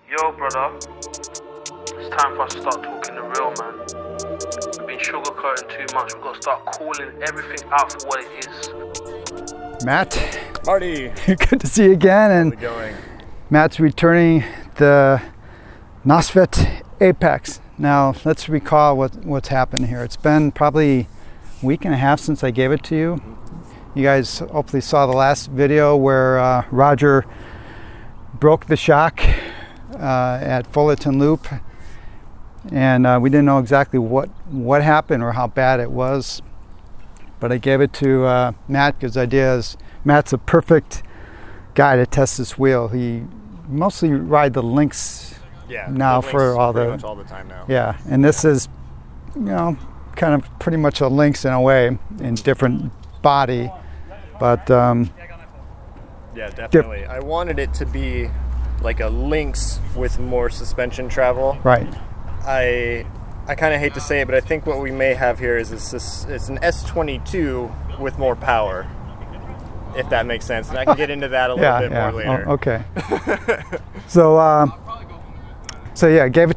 Yo, brother, it's time for us to start talking the real, man. We've been sugarcoating too much. We've got to start calling everything out for what it is. Matt. Marty. Good to see you again. And how's it going? Matt's returning the NOSFET APEX. Now, let's recall what's happened here. It's been probably a week and a half since I gave it to you. You guys hopefully saw the last video where Roger broke the shock at Fullerton Loop, and we didn't know exactly what happened or how bad it was, but I gave it to Matt because the idea is Matt's a perfect guy to test this wheel. He mostly ride the links now for all pretty much all the time now. Yeah, and this is, you know, kind of pretty much a links in a way, in different body, but yeah, definitely. I wanted it to be like a Lynx with more suspension travel. Right. I kind of hate to say it, but I think what we may have here is it's an S22 with more power, if that makes sense. And I can get into that a little bit more later. Oh, okay. So yeah, gave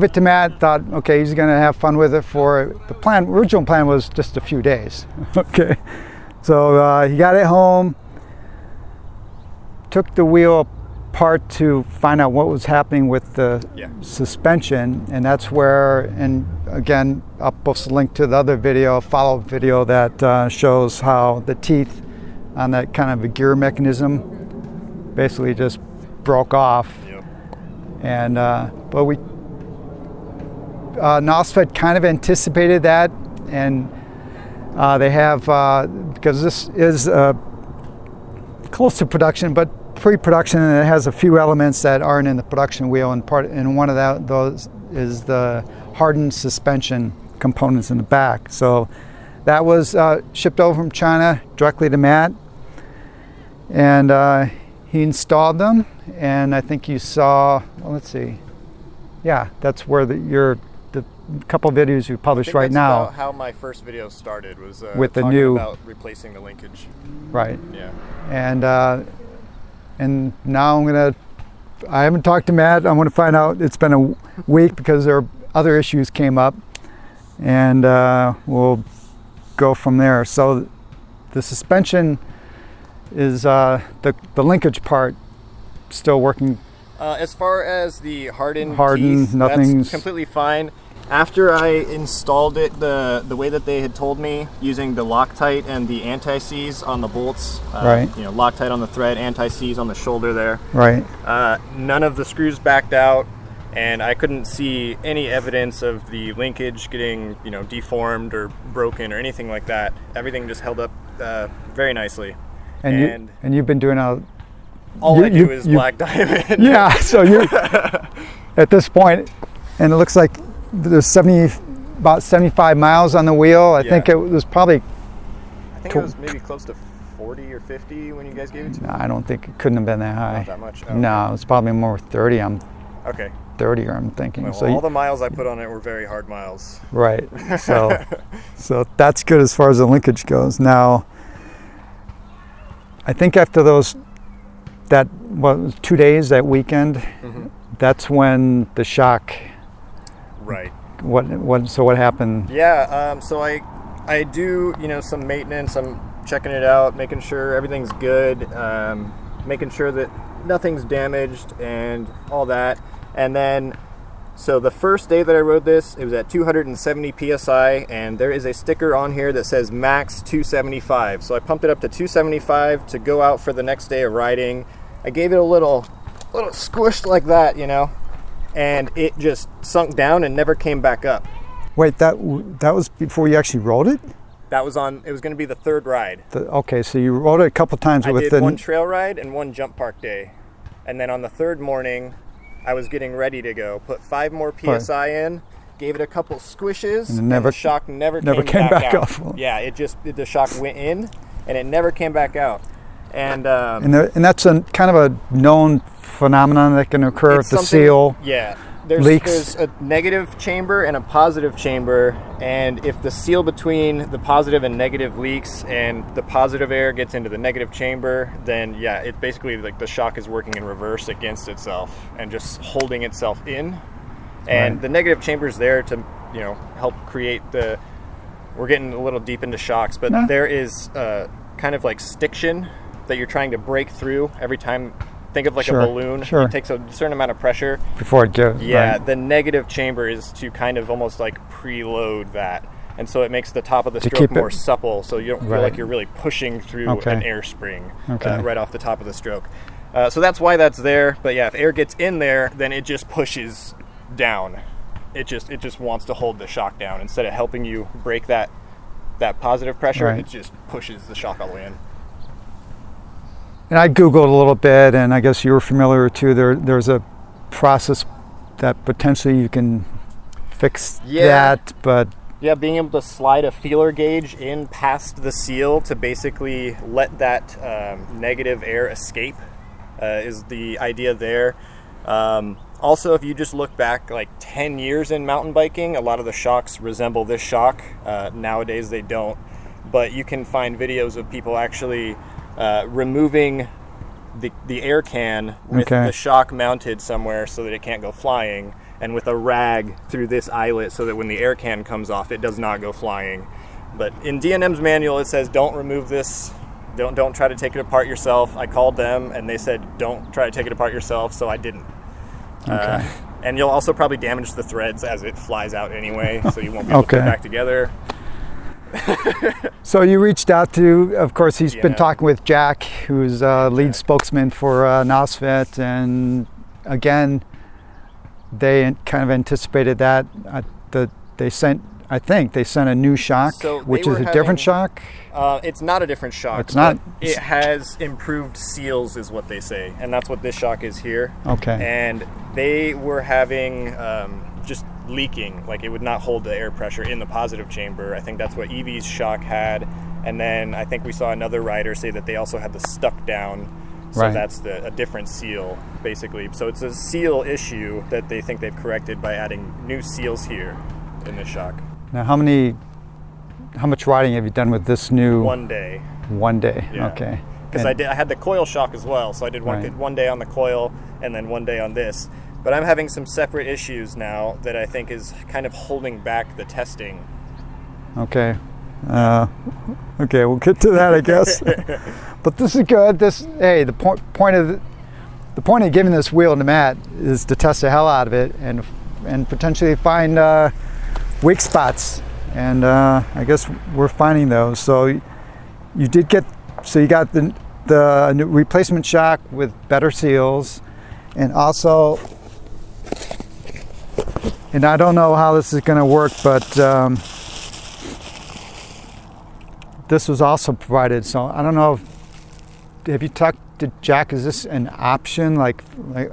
it to Matt. Thought, okay, he's gonna have fun with it for the plan. Original plan was just a few days. Okay. So he got it home, took the wheel apart to find out what was happening with the suspension, and that's where, and again, I'll post a link to the other video, follow-up video that shows how the teeth on that kind of a gear mechanism basically just broke off. Yep. And but we NOSFET kind of anticipated that, and they have because this is close to production, but pre-production, and it has a few elements that aren't in the production wheel, and one of those is the hardened suspension components in the back. So that was shipped over from China directly to Matt, and he installed them. And I think you saw, well, let's see, yeah, that's where the couple videos you published right now. About how my first video started was with the new about replacing the linkage. Right. Yeah. And now I haven't talked to Matt. I'm going to find out. It's been a week because there are other issues came up, and we'll go from there. So the suspension is the linkage part still working. As far as the hardened teeth, nothing's that's completely fine. After I installed it the way that they had told me, using the Loctite and the anti-seize on the bolts, right. You know, Loctite on the thread, anti-seize on the shoulder there. Right. None of the screws backed out, and I couldn't see any evidence of the linkage getting, you know, deformed or broken or anything like that. Everything just held up very nicely. And you've been doing all I do is black diamond. Yeah. So you at this point, and it looks like there's about 75 miles on the wheel. I think it was probably. I think it was maybe close to 40 or 50 when you guys gave it to me. No, I don't think it couldn't have been that high. Not that much. Oh, no, okay. It's probably more 30. Okay. 30, or I'm thinking. Well, so all the miles I put on it were very hard miles. Right. So that's good as far as the linkage goes. Now, I think after that 2 days, that weekend, that's when the shock. Right. What happened? Yeah. So I do, you know, some maintenance. I'm checking it out, making sure everything's good, making sure that nothing's damaged and all that. And then, so the first day that I rode this, it was at 270 psi, and there is a sticker on here that says max 275. So I pumped it up to 275 to go out for the next day of riding. I gave it a little squish like that, you know, and it just sunk down and never came back up. Wait, that was before you actually rode it? That was on, it was going to be the third ride. Okay, so you rode it a couple times I did one trail ride and one jump park day. And then on the third morning, I was getting ready to go. Put 5 more PSI in, gave it a couple squishes, and the shock never came back out. Yeah, the shock went in, and it never came back out. And that's a kind of a known phenomenon that can occur with the seal. Yeah. leaks? There's a negative chamber and a positive chamber, and if the seal between the positive and negative leaks and the positive air gets into the negative chamber, then yeah, it basically like the shock is working in reverse against itself and just holding itself in. And Right. the negative chamber is there to, you know, help create the. We're getting a little deep into shocks, but there is kind of like stiction that you're trying to break through every time. Think of like Sure, a balloon. sure. It takes a certain amount of pressure. Before it goes. Yeah, Right. the negative chamber is to kind of almost like preload that. And so it makes the top of the To stroke keep it- more supple, so you don't feel Right. like you're really pushing through Okay. an air spring Okay. right off the top of the stroke. So that's why that's there. But yeah, if air gets in there, then it just pushes down. It just wants to hold the shock down. Instead of helping you break that positive pressure, Right. it just pushes the shock all the way in. And I Googled a little bit, and I guess you were familiar too. There's a process that potentially you can fix that, but Yeah, being able to slide a feeler gauge in past the seal to basically let that negative air escape is the idea there. Also, if you just look back like 10 years in mountain biking, a lot of the shocks resemble this shock. Nowadays they don't, but you can find videos of people actually removing the air can with Okay. the shock mounted somewhere so that it can't go flying, and with a rag through this eyelet so that when the air can comes off, it does not go flying. But in D&M's manual, it says don't remove this. Don't try to take it apart yourself. I called them and they said don't try to take it apart yourself, so I didn't. Okay. And you'll also probably damage the threads as it flies out anyway, so you won't be able to put it Okay. back together. So you reached out to, of course, he's been Yeah. talking with Jack, who's lead spokesman for NOSFET, and again, they kind of anticipated that I think they sent a new shock, So they which is were a different having- shock. It's not a different shock. It's not? But it has improved seals, is what they say, and that's what this shock is here. Okay. And they were having just leaking, like it would not hold the air pressure in the positive chamber. I think that's what Evie's shock had, and then I think we saw another rider say that they also had the stuck down. So Right. that's a different seal, basically. So it's a seal issue that they think they've corrected by adding new seals here in this shock. Now, how much riding have you done with this new? 1 day. 1 day. Yeah. Okay. Because And- I had the coil shock as well, so I did Right. one day on the coil and then 1 day on this. But I'm having some separate issues now that I think is kind of holding back the testing. Okay. Okay, we'll get to that, I guess. But this is good. The point of giving this wheel to Matt is to test the hell out of it and potentially find weak spots. And I guess we're finding those. So you got the new replacement shock with better seals, and also, and I don't know how this is going to work, but this was also provided. So I don't know. Have you talked to Jack? Is this an option? Like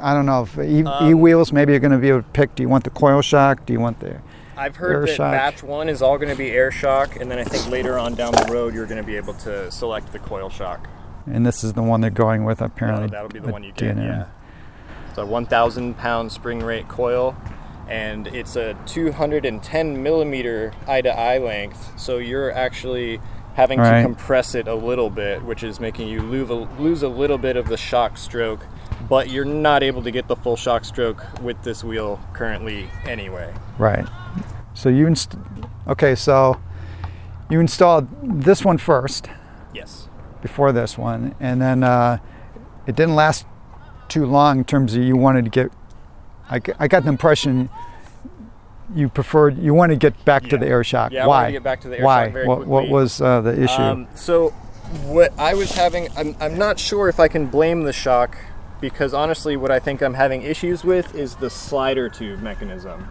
I don't know if e-wheels maybe you're going to be able to pick. Do you want the coil shock? Do you want the I've heard air that shock? batch 1 is all going to be air shock, and then I think later on down the road you're going to be able to select the coil shock. And this is the one they're going with apparently. That'll be the with one you get, D&M. yeah. It's a 1,000 pound spring rate coil, and it's a 210 millimeter eye-to-eye length, so you're actually having Right. to compress it a little bit, which is making you lose a little bit of the shock stroke, but you're not able to get the full shock stroke with this wheel currently anyway. Right. So so you installed this one first Yes. before this one, and then it didn't last too long in terms of you wanted to get. I got the impression you wanted to get back to the air shock. Yeah, I Why? wanted to get back to the air Why? shock very What quickly. was the issue? So what I was having, I'm not sure if I can blame the shock, because honestly what I think I'm having issues with is the slider tube mechanism.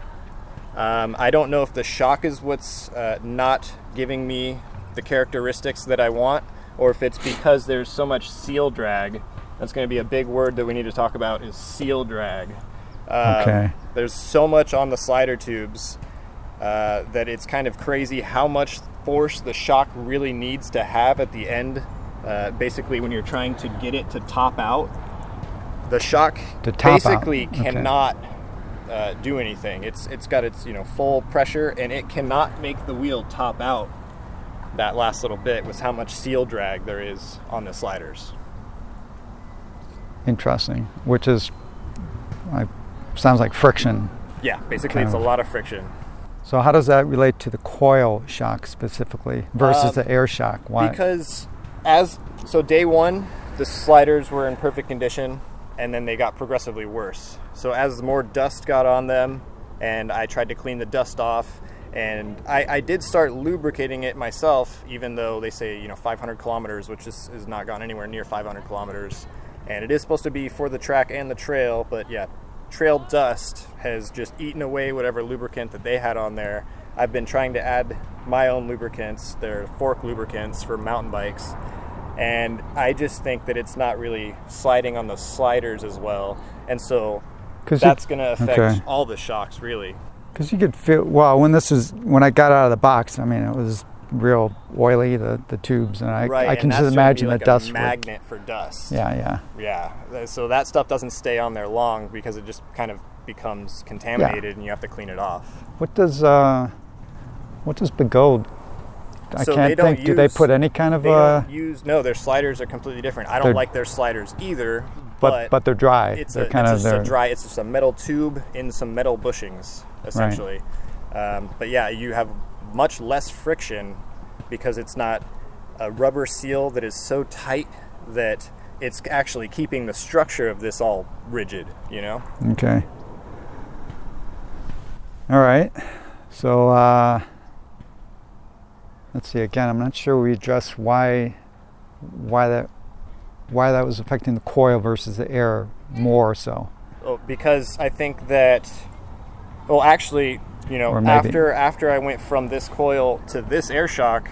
I don't know if the shock is what's not giving me the characteristics that I want, or if it's because there's so much seal drag. That's going to be a big word that we need to talk about, is seal drag. Okay. There's so much on the slider tubes that it's kind of crazy how much force the shock really needs to have at the end. Basically, when you're trying to get it to top out, the shock To top basically out. Okay. cannot do anything. It's got its full pressure, and it cannot make the wheel top out that last little bit with how much seal drag there is on the sliders. Interesting. Which is sounds like friction. Yeah, basically it's a lot of friction. So how does that relate to the coil shock specifically versus the air shock? Why? Because day one, the sliders were in perfect condition, and then they got progressively worse. So as more dust got on them, and I tried to clean the dust off, and I did start lubricating it myself, even though they say 500 kilometers, which is not gone anywhere near 500 kilometers. And it is supposed to be for the track and the trail, but yeah, trail dust has just eaten away whatever lubricant that they had on there. I've been trying to add my own lubricants. They're fork lubricants for mountain bikes. And I just think that it's not really sliding on the sliders as well. And so that's going to affect all the shocks, really. Because you could feel, well, when I got out of the box, I mean, it was real oily, the tubes, and I can just imagine the dust. A magnet for dust. Yeah. So that stuff doesn't stay on there long because it just kind of becomes contaminated, and you have to clean it off. What does Begode? I can't think. Do they put any kind of? No, their sliders are completely different. I don't like their sliders either. But they're dry. It's just a metal tube in some metal bushings, essentially. Right. But yeah, you have much less friction because it's not a rubber seal that is so tight that it's actually keeping the structure of this all rigid, Okay. All right. So let's see again. I'm not sure we addressed why that was affecting the coil versus the air more so. Oh, because I think that, actually, after I went from this coil to this air shock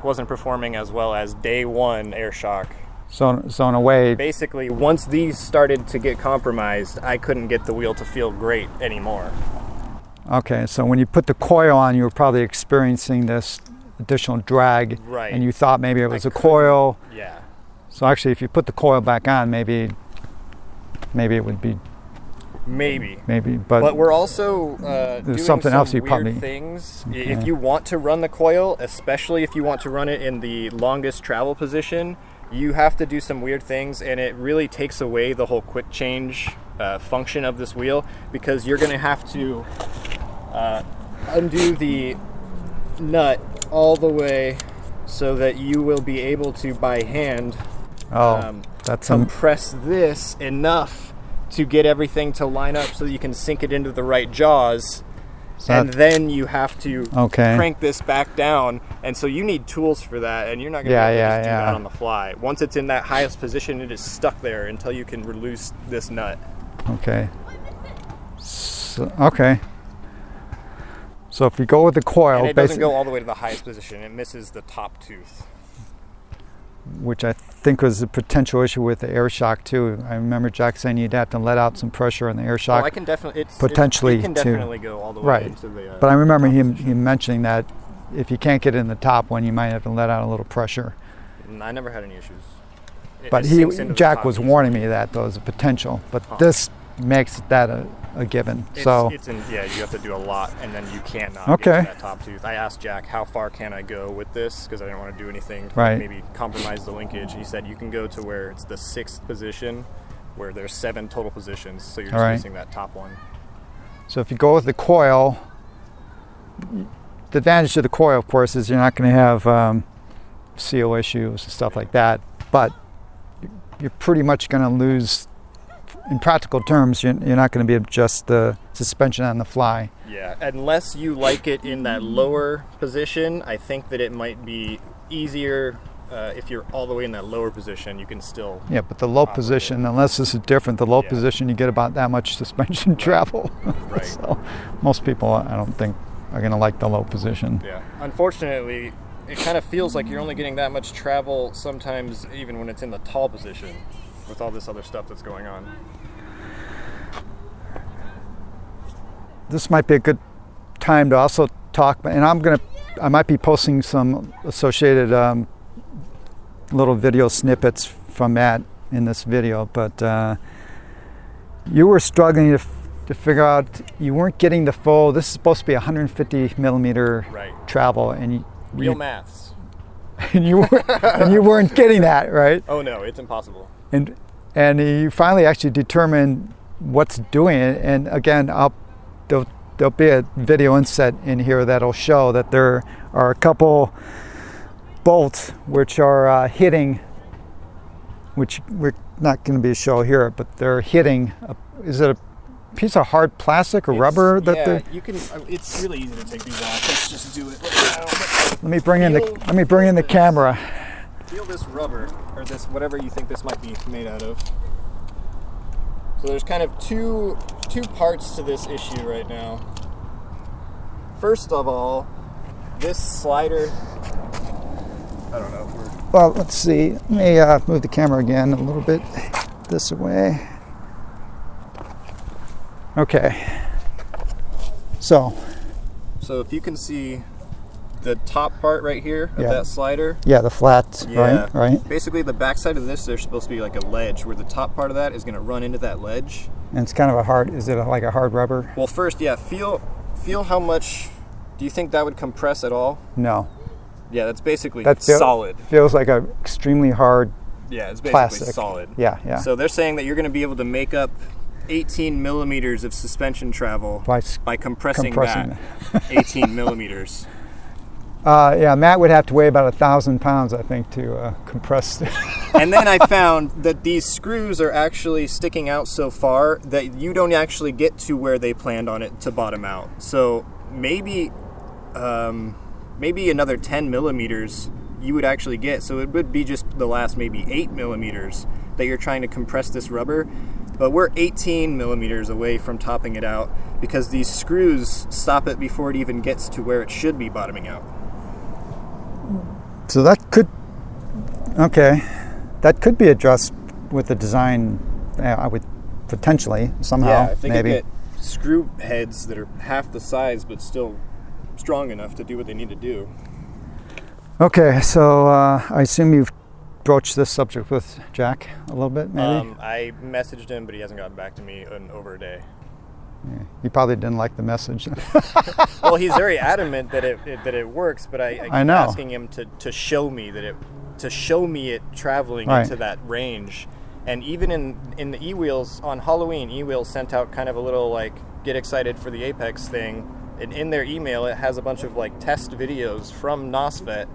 wasn't performing as well as day one air shock. So in a way, basically, once these started to get compromised, I couldn't get the wheel to feel great anymore. Okay, so when you put the coil on, you were probably experiencing this additional drag, right? And you thought maybe it was a coil. Yeah. So actually, if you put the coil back on, maybe it would be. Maybe, but we're also doing something some else you weird probably things. Okay. If you want to run the coil, especially if you want to run it in the longest travel position, you have to do some weird things, and it really takes away the whole quick change function of this wheel, because you're going to have to undo the nut all the way so that you will be able to by hand compress this enough to get everything to line up so that you can sink it into the right jaws. And then you have to crank this back down, and so you need tools for that, and you're not going to be able to just do that on the fly. Once it's in that highest position, it is stuck there until you can release this nut. Okay. So if you go with the coil, and it doesn't go all the way to the highest position. It misses the top tooth, which I think was a potential issue with the air shock too. I remember Jack saying you'd have to let out some pressure on the air shock. I can definitely. Potentially it can definitely go all the way into the. But I remember him mentioning that if you can't get it in the top one, you might have to let out a little pressure. I never had any issues. But Jack was warning me that there was a potential. But this makes that a given. You have to do a lot, and then you cannot get to that top tooth. I asked Jack, how far can I go with this? Because I didn't want to do anything to maybe compromise the linkage. He said you can go to where it's the 6th position, where there's 7 total positions, so you're just missing that top one. So if you go with the coil, the advantage of the coil, of course, is you're not going to have seal issues and stuff like that, but you're pretty much going to lose. In practical terms, you're not going to be able to adjust the suspension on the fly. Yeah, unless you like it in that lower position, I think that it might be easier if you're all the way in that lower position. You can still. Yeah, but the low position, unless this is different, the low position you get about that much suspension travel. Right. So most people, I don't think, are going to like the low position. Yeah. Unfortunately, it kind of feels like you're only getting that much travel sometimes, even when it's in the tall position, with all this other stuff that's going on. This might be a good time to also talk, and I might be posting some associated little video snippets from Matt in this video, but you were struggling to to figure out you weren't getting the full. This is supposed to be 150 millimeter travel, and real maths. And you weren't getting that, right? Oh no, it's impossible. And you finally actually determined what's doing it. And again, there'll be a video inset in here that'll show that there are a couple bolts which are hitting, which we're not going to be a show here, but they're hitting. Is it a piece of hard plastic or rubber that you can? It's really easy to take these off. Let's just do it right now. Let me bring in the camera. Feel this rubber, or this whatever you think this might be made out of. So there's kind of two parts to this issue right now. First of all, this slider. I don't know if we're. Well, let's see. Let me move the camera again a little bit this way. Okay. So if you can see the top part right here of that slider. Yeah, the flat, right? Basically, the backside of this, there's supposed to be like a ledge where the top part of that is going to run into that ledge. And it's kind of a hard, is it like a hard rubber? Well, first, feel how much, do you think that would compress at all? No. Yeah, that's basically solid. Feels like a extremely hard it's basically plastic. Solid. Yeah. So they're saying that you're going to be able to make up 18 millimeters of suspension travel by compressing that 18 millimeters. Matt would have to weigh about 1,000 pounds, I think, to compress. And then I found that these screws are actually sticking out so far that you don't actually get to where they planned on it to bottom out. So maybe another 10 millimeters you would actually get. So it would be just the last maybe 8 millimeters that you're trying to compress this rubber. But we're 18 millimeters away from topping it out because these screws stop it before it even gets to where it should be bottoming out. So that could be addressed with the design. I would potentially somehow. Yeah, if they maybe could get screw heads that are half the size but still strong enough to do what they need to do. Okay, so I assume you've broached this subject with Jack a little bit, maybe? I messaged him, but he hasn't gotten back to me in over a day. Yeah, he probably didn't like the message. Well, he's very adamant that it works, but I keep asking him to show me it traveling into that range. And even in the e-wheels on Halloween, e-wheels sent out kind of a little like get excited for the Apex thing. And in their email, it has a bunch of like test videos from NOSFET,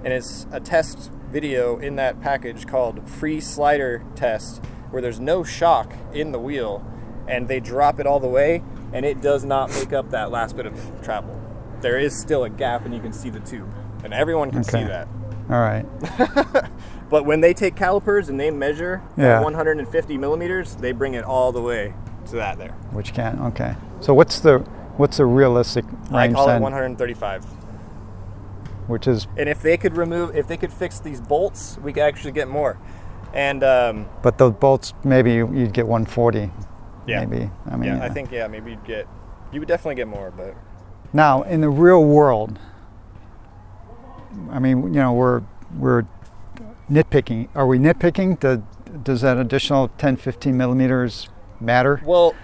and it's a test video in that package called Free Slider Test, where there's no shock in the wheel, and they drop it all the way, and it does not make up that last bit of travel. There is still a gap, and you can see the tube, and everyone can see that. All right. But when they take calipers and they measure at 150 millimeters, they bring it all the way to that there. Which can, okay. So what's the realistic range I call then? it 135. Which is... And if they could fix these bolts, we could actually get more. And but those bolts, maybe you'd get 140. Yeah. Maybe. I mean, I think maybe you would definitely get more. But now in the real world, I mean, we're nitpicking. Are we nitpicking? Does that additional 10, 15 millimeters matter? Well,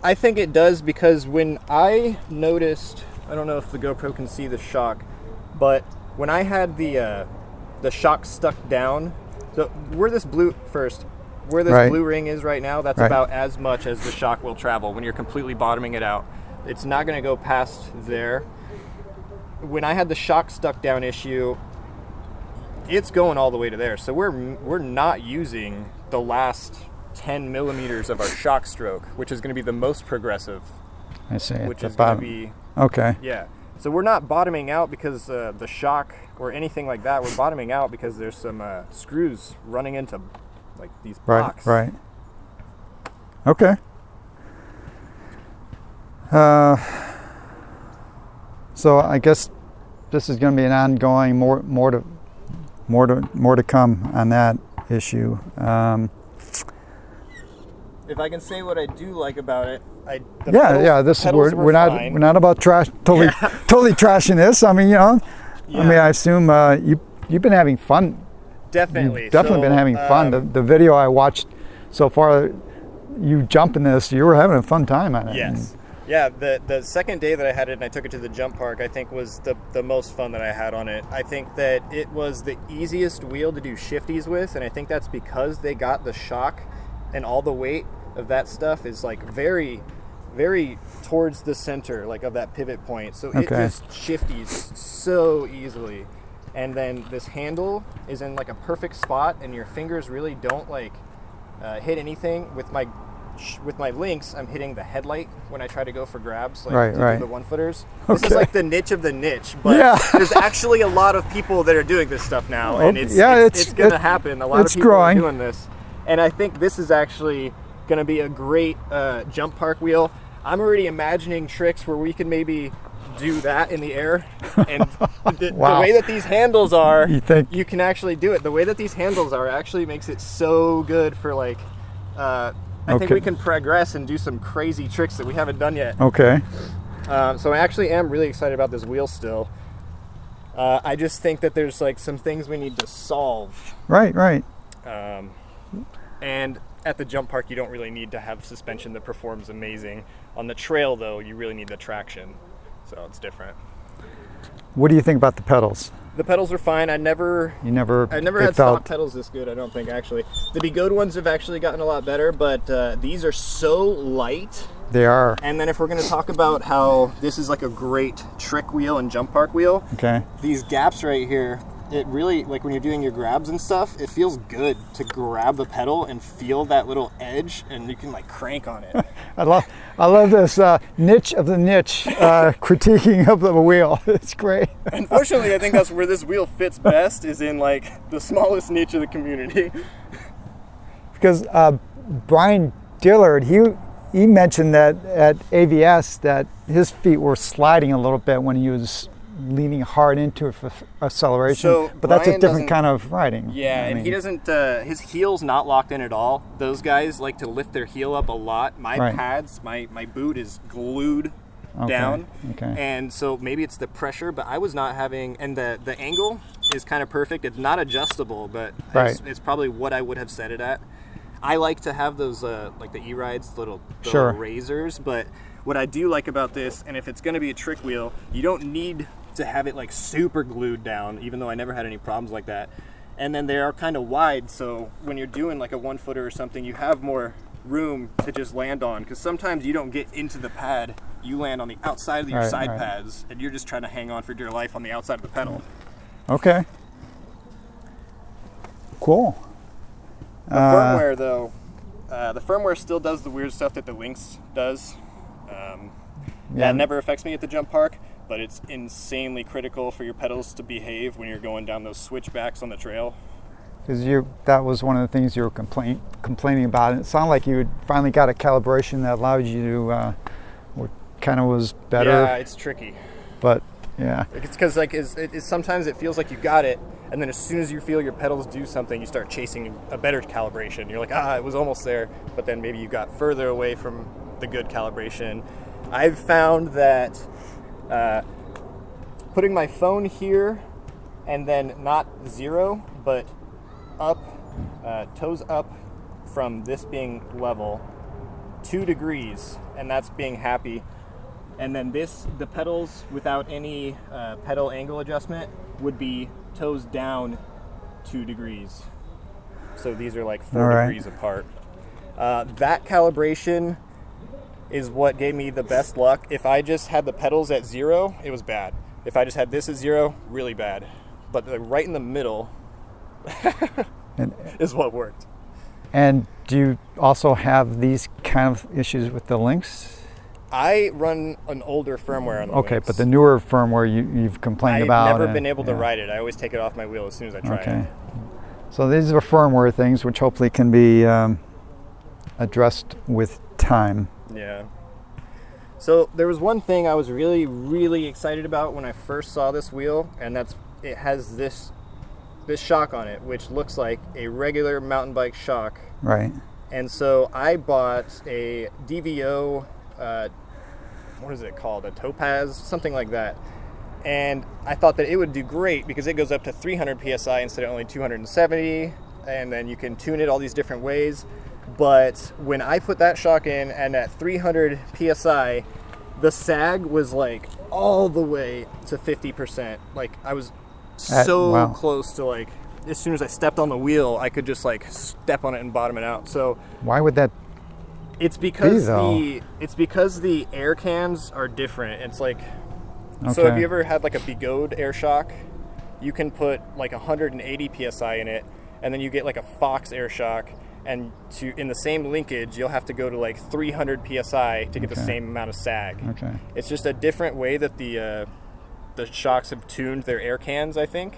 I think it does, because when I noticed, I don't know if the GoPro can see the shock, but when I had the shock stuck down, so where this blue ring is right now, that's about as much as the shock will travel when you're completely bottoming it out. It's not going to go past there. When I had the shock stuck down issue, it's going all the way to there. So we're not using the last 10 millimeters of our shock stroke, which is going to be the most progressive. I see. Which is going to be... Okay. Yeah. So we're not bottoming out because the shock or anything like that. We're bottoming out because there's some screws running into like these blocks. Right. Okay. So I guess this is going to be an ongoing more to come on that issue. If I can say what I do like about it, this is we're not about trash totally trashing this. I mean, I mean, I assume you've been having fun. Definitely. You've definitely been having fun. The video I watched so far, you jumping this, you were having a fun time on it. Yes. Yeah, the second day that I had it and I took it to the jump park, I think was the most fun that I had on it. I think that it was the easiest wheel to do shifties with, and I think that's because they got the shock and all the weight of that stuff is like very, very towards the center, like of that pivot point. So it just shifties so easily. And then this handle is in like a perfect spot, and your fingers really don't like hit anything. With my links, I'm hitting the headlight when I try to go for grabs, like to do the 1-footers. This is like the niche of the niche, but there's actually a lot of people that are doing this stuff now, and it's going to happen. A lot of people are doing this, and I think this is actually going to be a great jump park wheel. I'm already imagining tricks where we can maybe do that in the air, and the way that these handles are, you can actually do it. The way that these handles are actually makes it so good for like. I think we can progress and do some crazy tricks that we haven't done yet. Okay. So I actually am really excited about this wheel still. I just think that there's like some things we need to solve. Right. And at the jump park, you don't really need to have suspension that performs amazing. On the trail, though, you really need the traction. So it's different. What do you think about the pedals? The pedals are fine. I never had stock pedals this good, I don't think, actually. The Begode ones have actually gotten a lot better, but these are so light. They are. And then if we're going to talk about how this is like a great trick wheel and jump park wheel, these gaps right here, it really, like when you're doing your grabs and stuff, it feels good to grab the pedal and feel that little edge, and you can like crank on it. I love this niche of the niche critiquing of the wheel. It's great. Unfortunately, I think that's where this wheel fits best, is in like the smallest niche of the community. Because Brian Dillard, he mentioned that at AVS that his feet were sliding a little bit when he was leaning hard into it for acceleration, but that's a different kind of riding. Yeah, and he doesn't, his heel's not locked in at all. Those guys like to lift their heel up a lot. My pads, my boot is glued down, and so maybe it's the pressure, but I was not having, and the angle is kind of perfect. It's not adjustable, but it's probably what I would have set it at. I like to have those, like the E-Rides, little razors, but what I do like about this, and if it's going to be a trick wheel, you don't need to have it like super glued down, even though I never had any problems like that. And then they are kind of wide, so when you're doing like a 1-footer or something, you have more room to just land on, because sometimes you don't get into the pad, you land on the outside of your side pads, and you're just trying to hang on for dear life on the outside of the pedal. Okay. Cool. The firmware, though, the firmware still does the weird stuff that the Lynx does. That never affects me at the jump park, but it's insanely critical for your pedals to behave when you're going down those switchbacks on the trail. Because that was one of the things you were complaining about. And it sounded like you had finally got a calibration that allowed you to, kind of was better. Yeah, it's tricky. But yeah, it's because like sometimes it feels like you got it, and then as soon as you feel your pedals do something, you start chasing a better calibration. You're like, it was almost there, but then maybe you got further away from the good calibration. I've found that putting my phone here and then not 0, but up, toes up from this being level, 2 degrees, and that's being happy. And then the pedals without any pedal angle adjustment would be toes down 2 degrees. So these are like 4 degrees apart. That calibration is what gave me the best luck. If I just had the pedals at 0, it was bad. If I just had this at 0, really bad. But right in the middle is what worked. And do you also have these kind of issues with the Lynx? I run an older firmware on the Lynx. But the newer firmware you've complained about. I've never been able to ride it. I always take it off my wheel as soon as I try it. So these are firmware things which hopefully can be addressed with time. Yeah. So there was one thing I was really, really excited about when I first saw this wheel, and that's it has this shock on it, which looks like a regular mountain bike shock. Right. And so I bought a DVO, what is it called? A Topaz, something like that. And I thought that it would do great because it goes up to 300 PSI instead of only 270, and then you can tune it all these different ways. But when I put that shock in and at 300 PSI, the sag was like all the way to 50%. Like I was so close to like, as soon as I stepped on the wheel, I could just like step on it and bottom it out. So why would that it's because the air cans are different. It's like, so have you ever had like a Bigode air shock? You can put like 180 PSI in it, and then you get like a Fox air shock, and in the same linkage, you'll have to go to like 300 PSI to get the same amount of sag. Okay. It's just a different way that the shocks have tuned their air cans, I think.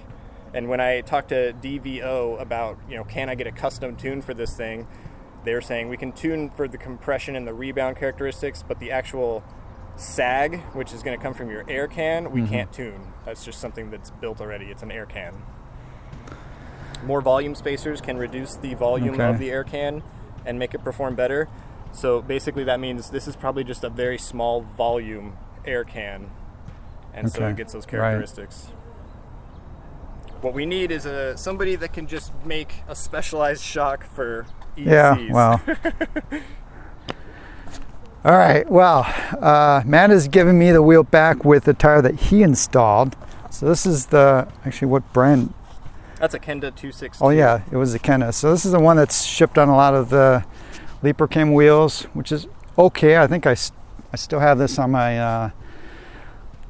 And when I talked to DVO about, can I get a custom tune for this thing, they were saying we can tune for the compression and the rebound characteristics, but the actual sag, which is going to come from your air can, we can't tune. That's just something that's built already. It's an air can. More volume spacers can reduce the volume of the air can and make it perform better. So basically that means this is probably just a very small volume air can, and so it gets those characteristics. What we need is somebody that can just make a specialized shock for ECs. Yeah, well. All right, well, Matt has given me the wheel back with the tire that he installed. So this is actually what brand? That's a Kenda 262. Oh yeah, it was a Kenda. So this is the one that's shipped on a lot of the Leaper Cam wheels, which is okay. I think I still have this on my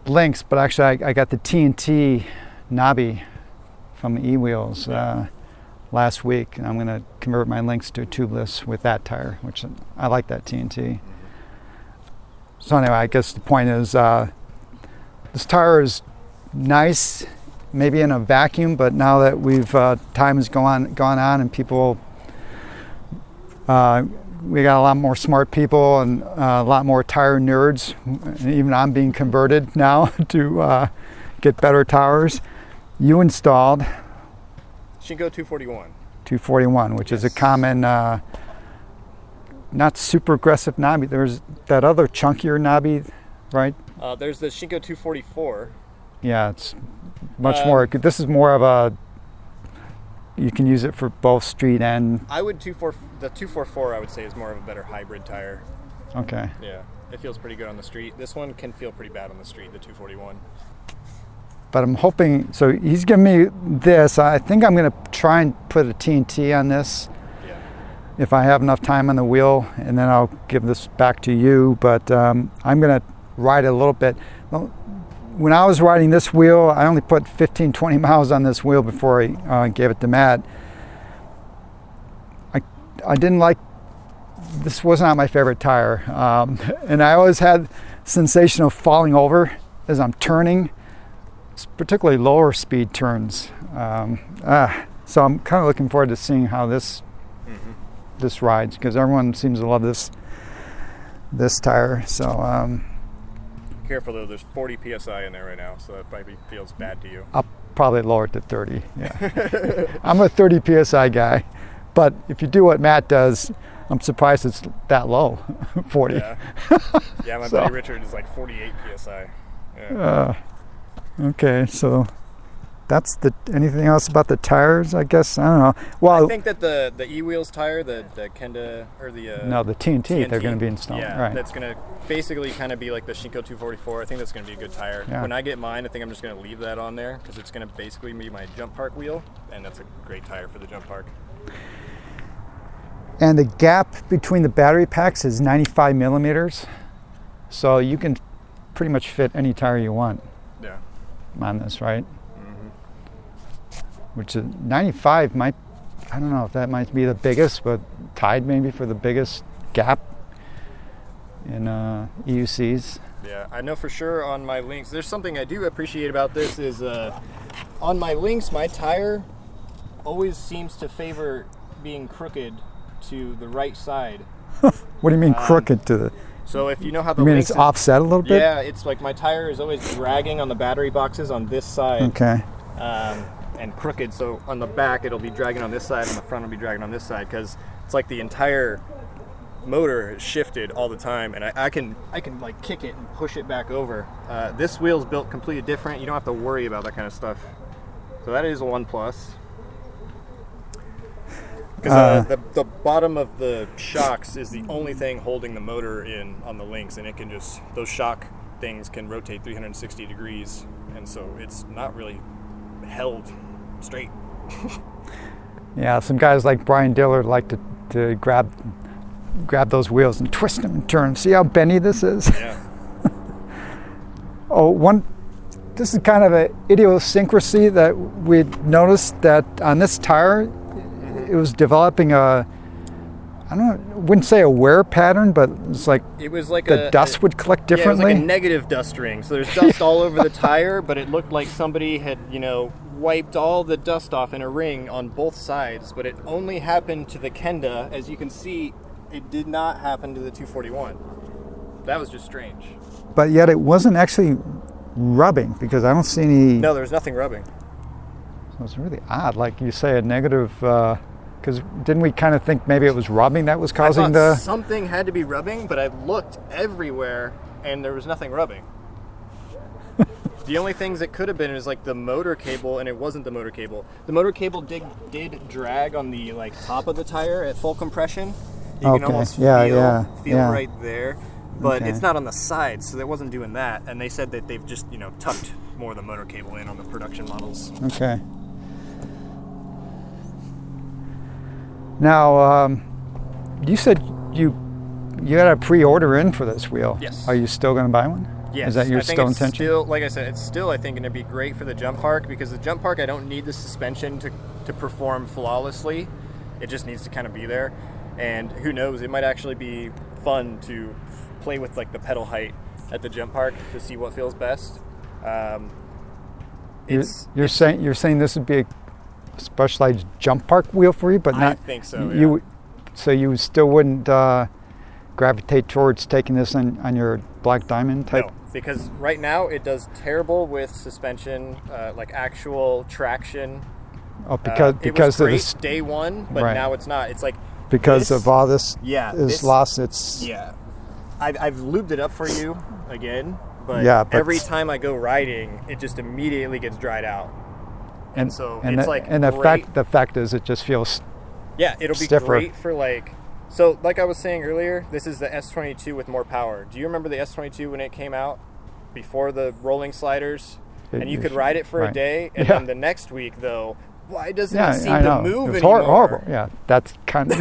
links, but actually I got the TNT knobby from the E-Wheels last week, and I'm going to convert my links to tubeless with that tire, which I like that TNT. So anyway, I guess the point is this tire is nice, maybe in a vacuum, but now that time has gone on and people, we got a lot more smart people and a lot more tire nerds, and even I'm being converted now to get better tires. You installed Shinko 241. 241, which is a common, not super aggressive knobby. There's that other chunkier knobby, right? There's the Shinko 244. Yeah, it's much more. This is more of you can use it for both street and. The 244 I would say is more of a better hybrid tire. Okay. Yeah, it feels pretty good on the street. This one can feel pretty bad on the street, the 241. But I'm hoping, so he's giving me this. I think I'm going to try and put a TNT on this if I have enough time on the wheel, and then I'll give this back to you. But I'm going to ride it a little bit. When I was riding this wheel, I only put 15, 20 miles on this wheel before I gave it to Matt. I didn't like, this was not my favorite tire. And I always had sensation of falling over as I'm turning, particularly lower speed turns. So I'm kind of looking forward to seeing how this rides, because everyone seems to love this tire. So careful though, there's 40 psi in there right now, so that probably feels bad to you. I'll probably lower it to 30. Yeah. I'm a 30 psi guy, but if you do what Matt does, I'm surprised it's that low. 40. Yeah, my buddy Richard is like 48 psi. Yeah. Okay, so that's anything else about the tires, I guess? I don't know. Well, I think that the E-Wheels tire, the Kenda, or the TNT, they're going to be installed. Yeah, right. That's going to basically kind of be like the Shinko 244. I think that's going to be a good tire. Yeah. When I get mine, I think I'm just going to leave that on there, because it's going to basically be my jump park wheel, and that's a great tire for the jump park. And the gap between the battery packs is 95 millimeters, so you can pretty much fit any tire you want. Yeah. On this, right? Which is 95 might, I don't know if that might be the biggest, but tied maybe for the biggest gap in EUCs. Yeah, I know for sure on my links, there's something I do appreciate about this is on my links, my tire always seems to favor being crooked to the right side. What do you mean crooked to the? So if you know how the you mean links it's offset a little bit? Yeah, it's like my tire is always dragging on the battery boxes on this side. Okay. And crooked, so on the back it'll be dragging on this side, and the front will be dragging on this side, because it's like the entire motor is shifted all the time, and I can like kick it and push it back over. This wheel's built completely different. You don't have to worry about that kind of stuff. So that is a 1+. Because the bottom of the shocks is the only thing holding the motor in on the links, and it can just, those shock things can rotate 360 degrees, and so it's not really held straight. Yeah, some guys like Brian Dillard like to grab those wheels and twist them and turn them. See how bendy this is? Yeah. This is kind of an idiosyncrasy that we noticed that on this tire, it was developing I wouldn't say a wear pattern, but it was like the dust would collect differently. Yeah, it was like a negative dust ring. So there's dust all over the tire, but it looked like somebody had, wiped all the dust off in a ring on both sides, but it only happened to the Kenda. As you can see, it did not happen to the 241. That was just strange. But yet it wasn't actually rubbing, because I don't see any... No, there's nothing rubbing. So it's really odd, like you say, a negative... Because didn't we kind of think maybe it was rubbing that was causing something had to be rubbing, but I looked everywhere and there was nothing rubbing. The only things it could have been is like the motor cable, and it wasn't the motor cable. The motor cable did drag on the top of the tire at full compression. You can almost feel right there, but it's not on the side, so it wasn't doing that. And they said that they've just tucked more of the motor cable in on the production models. Okay. Now, you said you got a pre-order in for this wheel. Yes. Are you still going to buy one? Yes. Is that your still intention? Still, like I said, it's still, I think, going to be great for the jump park, because the jump park, I don't need the suspension to perform flawlessly. It just needs to kind of be there. And who knows, it might actually be fun to play with like the pedal height at the jump park to see what feels best. You're saying this would be a specialized jump park wheel for you, but not... I think so, So you still wouldn't gravitate towards taking this on your Black Diamond type? No, because right now it does terrible with suspension, like actual traction. Oh, because it was great of this day one, but now it's not. It's like because of all this loss. I've lubed it up for you again, but every time I go riding, it just immediately gets dried out. And so the fact is, it just feels it'll be stiffer. Great for like I was saying earlier, this is the S22 with more power. Do you remember the S22 when it came out before the rolling sliders? And you could ride it for a day, and then the next week though, why doesn't it seem to move anymore? Horrible. Yeah, that's kind of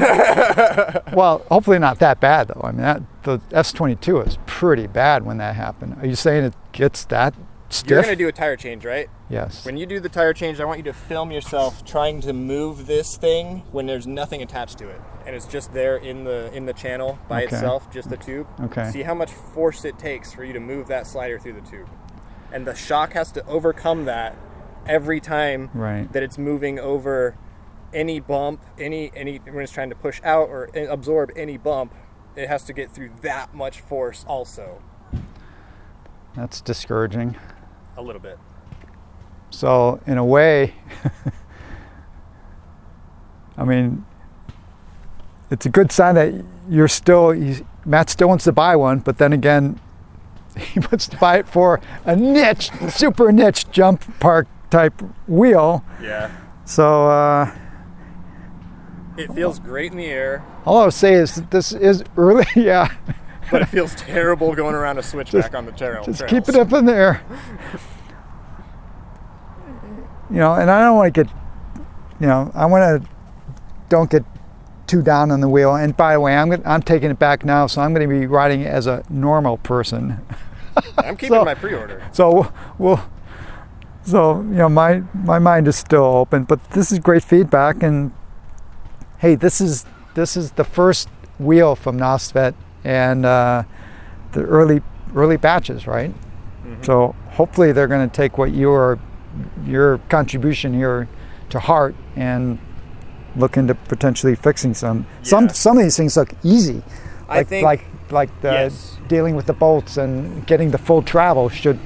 well, hopefully not that bad though. I mean, the S22 is pretty bad when that happened. Are you saying it gets that stiff? You're going to do a tire change, right? Yes. When you do the tire change, I want you to film yourself trying to move this thing when there's nothing attached to it, and it's just there in the channel by itself, just the tube. Okay. See how much force it takes for you to move that slider through the tube, and the shock has to overcome that every time that it's moving over any bump, any when it's trying to push out or absorb any bump. It has to get through that much force also. That's discouraging. A little bit. So in a way, I mean, it's a good sign that Matt still wants to buy one, but then again, he wants to buy it for a super niche jump park type wheel. Yeah. So it feels great in the air. All I would say is that this is early, But it feels terrible going around a switchback on the trails. Just keep it up in the air. And I don't want to get, don't get too down on the wheel. And by the way, I'm taking it back now, so I'm going to be riding it as a normal person. I'm keeping my pre-order. So my mind is still open, but this is great feedback. And hey, this is the first wheel from NOSFET and the early batches, right? Mm-hmm. So hopefully they're going to take what your contribution here to heart and look into potentially fixing some. Yeah. Some of these things look easy. I think dealing with the bolts and getting the full travel should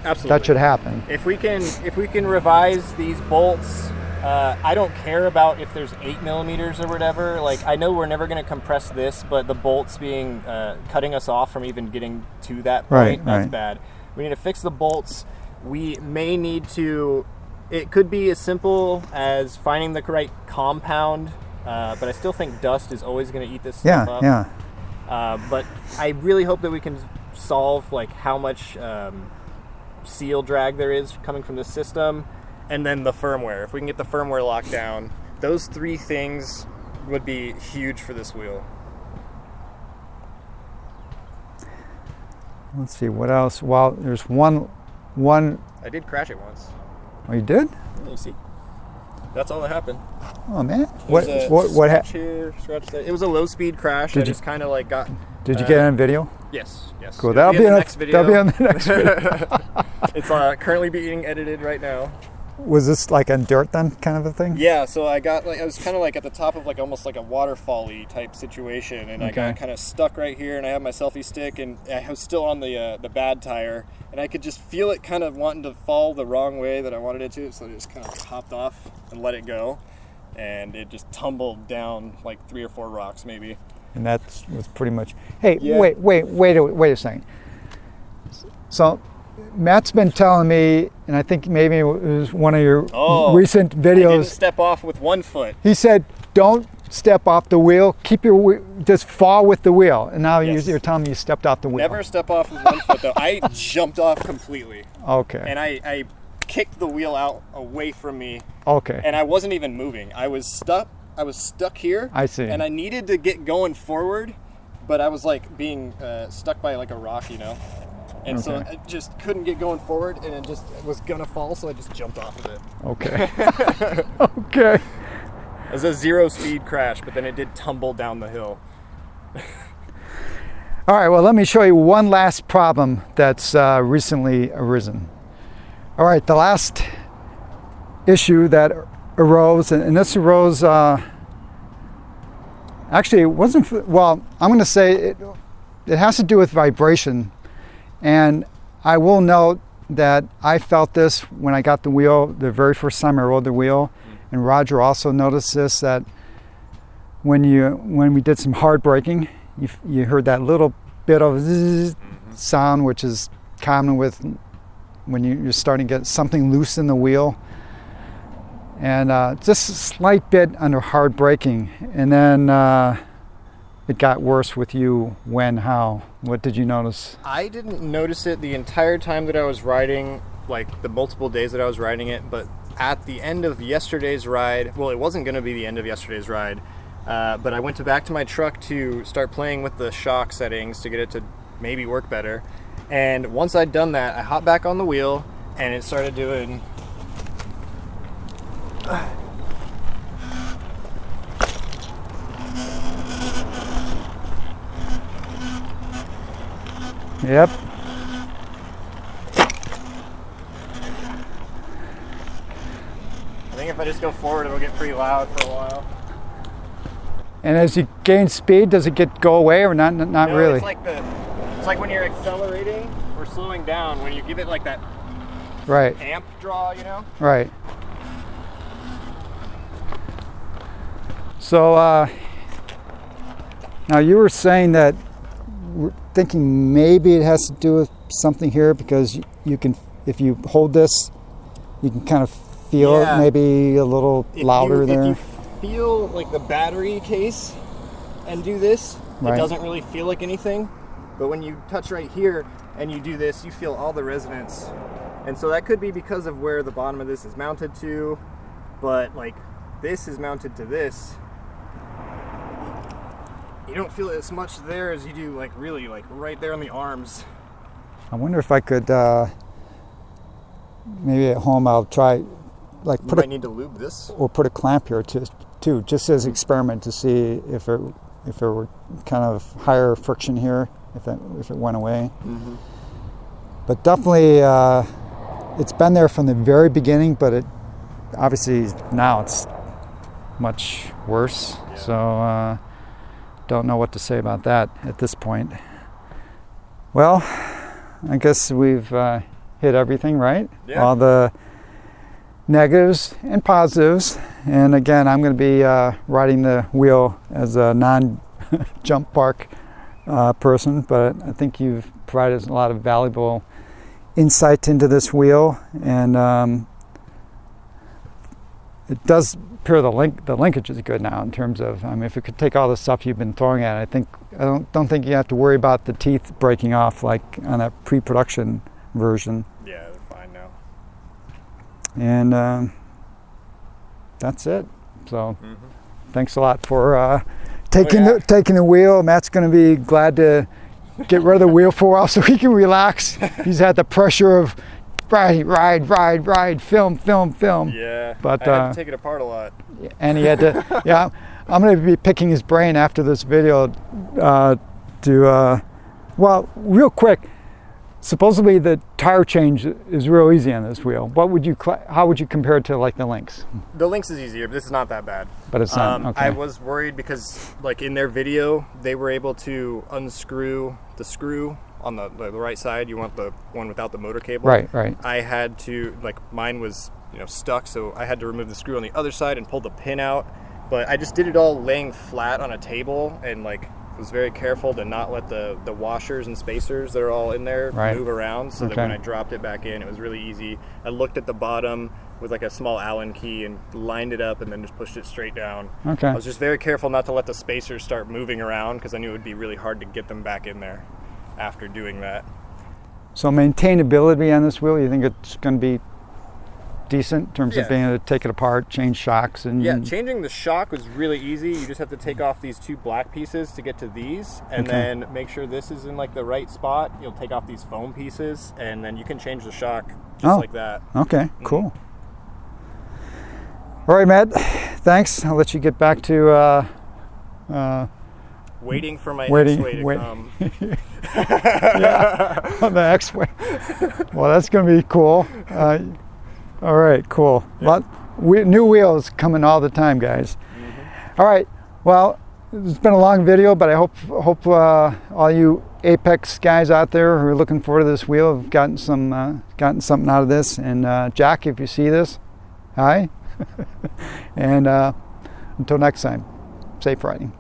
happen. If we can revise these bolts. I don't care about if there's 8 millimeters or whatever. Like, I know we're never going to compress this, but the bolts being cutting us off from even getting to that point, that's bad. We need to fix the bolts. We may need to. It could be as simple as finding the right compound but I still think dust is always going to eat this stuff up. But I really hope that we can solve like how much seal drag there is coming from this system, and then the firmware. If we can get the firmware locked down, those 3 things would be huge for this wheel. Let's see what else. Well, there's one. I did crash it once. Oh, you did? You see, that's all that happened. Oh man, What happened? Here, scratch there. It was a low speed crash. I just kind of like got. Did you get it on video? Yes. Cool. That'll be on the next video. That'll be on the next video. It's currently being edited right now. Was this like on dirt then, kind of a thing? Yeah, so I was kind of like at the top of like almost like a waterfall-y type situation, and I got kind of stuck right here, and I have my selfie stick, and I was still on the bad tire, and I could just feel it kind of wanting to fall the wrong way that I wanted it to, so I just kind of hopped off and let it go, and it just tumbled down like 3 or 4 rocks maybe. And that was pretty much. Hey, wait a second. So Matt's been telling me, and I think maybe it was one of your recent videos. I didn't step off with 1 foot. He said, "Don't step off the wheel. Keep your just fall with the wheel." And now you're telling me you stepped off the wheel. Never step off with 1 foot though. I jumped off completely. Okay. And I kicked the wheel out away from me. Okay. And I wasn't even moving. I was stuck here. I see. And I needed to get going forward, but I was like being stuck by like a rock, you know. And so I just couldn't get going forward, and it just was gonna fall, so I just jumped off of it. Okay. Okay. It was a 0-speed crash, but then it did tumble down the hill. All right, well, let me show you one last problem that's recently arisen. All right, the last issue that arose, and this arose, actually, it wasn't, well, I'm going to say it has to do with vibration. And I will note that I felt this when I got the wheel, the very first time I rode the wheel. And Roger also noticed this, that when we did some hard braking, you heard that little bit of zzz sound, which is common with when you're starting to get something loose in the wheel. And just a slight bit under hard braking. And then it got worse with you. When, how? What did you notice? I didn't notice it the entire time that I was riding, like the multiple days that I was riding it, but at the end of yesterday's ride, well, it wasn't going to be the end of yesterday's ride, but I went back to my truck to start playing with the shock settings to get it to maybe work better. And once I'd done that, I hopped back on the wheel, and it started doing... Yep. I think if I just go forward, it'll get pretty loud for a while. And as you gain speed, does it go away or not? Not no, really. It's like when you're accelerating or slowing down, when you give it like that amp draw, you know? Right. So now you were saying that we're thinking maybe it has to do with something here, because you can, if you hold this, you can kind of feel it maybe a little louder there. If you feel like the battery case and do this, it doesn't really feel like anything. But when you touch right here and you do this, you feel all the resonance. And so that could be because of where the bottom of this is mounted to, but like this is mounted to this. You don't feel it as much there as you do like really like right there on the arms. I wonder if I could maybe at home I'll try like might need to lube this or put a clamp here too, just as an experiment to see if it were kind of higher friction here, if it went away. Mm-hmm. But definitely it's been there from the very beginning, but it obviously now it's much worse. Yeah. So don't know what to say about that at this point. Well, I guess we've hit everything, right? Yeah. All the negatives and positives. And again, I'm going to be riding the wheel as a non-jump park person, but I think you've provided a lot of valuable insight into this wheel, and it does appear the linkage is good now in terms of, I mean, if it could take all the stuff you've been throwing at it, I don't think you have to worry about the teeth breaking off like on that pre-production version. Yeah, they're fine now. And that's it. So thanks a lot for taking the wheel. Matt's going to be glad to get rid of the wheel for a while so he can relax. He's had the pressure of ride, film. Yeah, but I had to take it apart a lot. And he had to, yeah, I'm going to be picking his brain after this video well, real quick, supposedly the tire change is real easy on this wheel. How would you compare it to like the Lynx? The Lynx is easier, but this is not that bad. But it's not, okay. I was worried because like in their video, they were able to unscrew the screw on the right side. You want the one without the motor cable. Right. I had to, mine was, stuck, so I had to remove the screw on the other side and pull the pin out. But I just did it all laying flat on a table and was very careful to not let the washers and spacers that are all in there move around, so that when I dropped it back in, it was really easy. I looked at the bottom with a small Allen key and lined it up and then just pushed it straight down. Okay. I was just very careful not to let the spacers start moving around because I knew it would be really hard to get them back in there after doing that. So maintainability on this wheel, you think it's going to be decent in terms of being able to take it apart, change shocks? And changing the shock was really easy. You just have to take off these two black pieces to get to these, and then make sure this is in the right spot. You'll take off these foam pieces, and then you can change the shock just like that. Okay, cool. All right, Matt, thanks. I'll let you get back to waiting for my X-Way to come. Yeah, on the X-Way. Well, that's going to be cool. All right, cool. Yeah. New wheels coming all the time, guys. All right, well, it's been a long video, but I hope all you Apex guys out there who are looking forward to this wheel have gotten something out of this. And Jack, if you see this, hi. And until next time, safe riding.